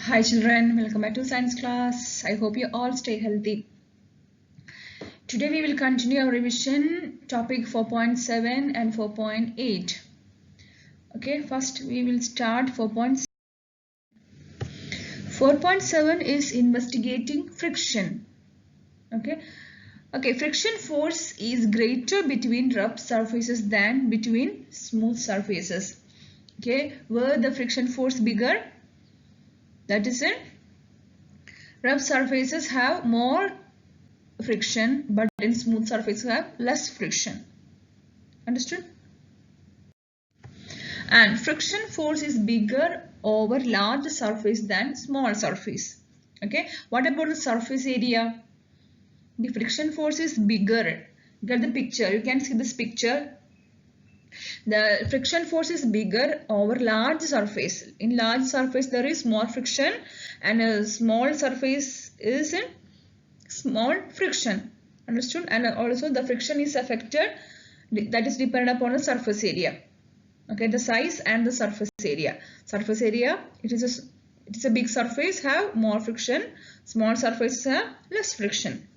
Hi children, welcome back to science class. I hope you all stay healthy. Today we will continue our revision topic 4.7 and 4.8. Okay, first we will start 4.7. 4.7 is investigating friction. Okay, friction force is greater between rough surfaces than between smooth surfaces. Okay, where the friction force bigger? That is it. Rough surfaces have more friction, but in smooth surfaces have less friction. Understood? And friction force is bigger over large surface than small surface. Okay, what about the surface area? The friction force is bigger. Get the picture. You can see this picture. The friction force is bigger over large surface. In large surface there is more friction, and a small surface is in small friction. Understood? And also the friction is affected, that is dependent upon the surface area. Okay, the size and the surface area. Surface area, it is a big surface, have more friction. Small surfaces have less friction.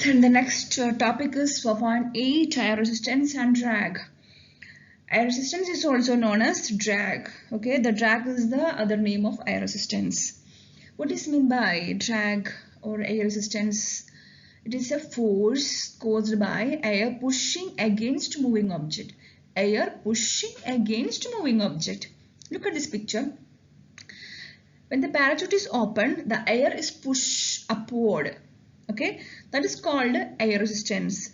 Then the next topic is 4.8, air resistance and drag. Air resistance is also known as drag. Okay, the drag is the other name of air resistance. What is meant by drag or air resistance? It is a force caused by air pushing against moving object. Air pushing against moving object. Look at this picture. When the parachute is opened, the air is pushed upward. Okay, that is called air resistance.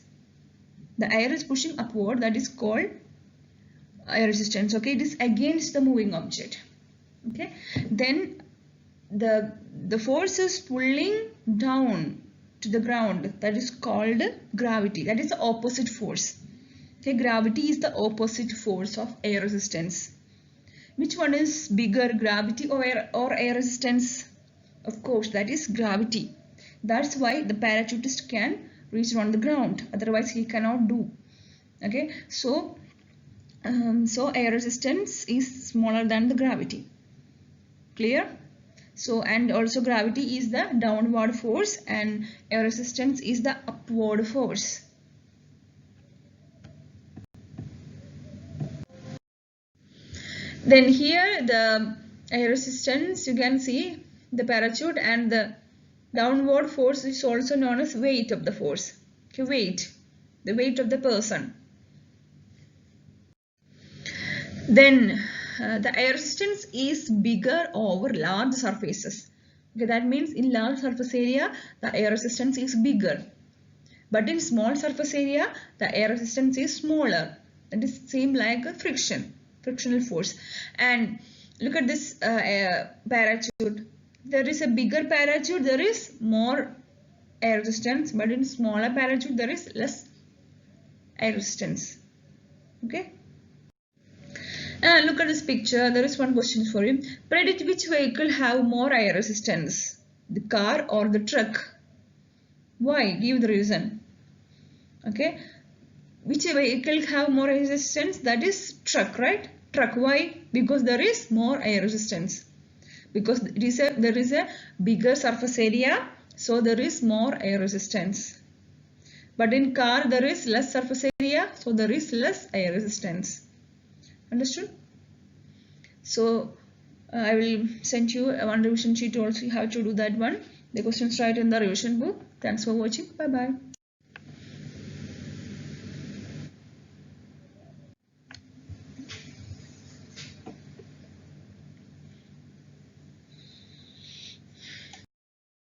The air is pushing upward, that is called air resistance. Okay, it is against the moving object. Okay, then the force is pulling down to the ground, that is called gravity. That is the opposite force. Okay, gravity is the opposite force of air resistance. Which one is bigger, gravity or air resistance? Of course, that is gravity. That's why the parachutist can reach on the ground, otherwise he cannot do. Okay, so air resistance is smaller than the gravity. Clear? So, and also gravity is the downward force and air resistance is the upward force. Then here the air resistance, you can see the parachute, and the downward force is also known as weight of the force. Okay, weight, the weight of the person. Then the air resistance is bigger over large surfaces. Okay, that means in large surface area the air resistance is bigger, but in small surface area the air resistance is smaller. That is same like a frictional force. And look at this parachute. There is a bigger parachute, there is more air resistance, but in smaller parachute there is less air resistance. Okay. Look at this picture. There is one question for you. Predict which vehicle have more air resistance, the car or the truck? Why? Give the reason. Okay. Which vehicle have more air resistance? That is truck, right? Truck. Why? Because there is more air resistance. Because there is a bigger surface area, so there is more air resistance. But in car there is less surface area, so there is less air resistance. Understood? So I will send you one revision sheet also. You have to do that one. The questions right in the revision book. Thanks for watching. Bye bye.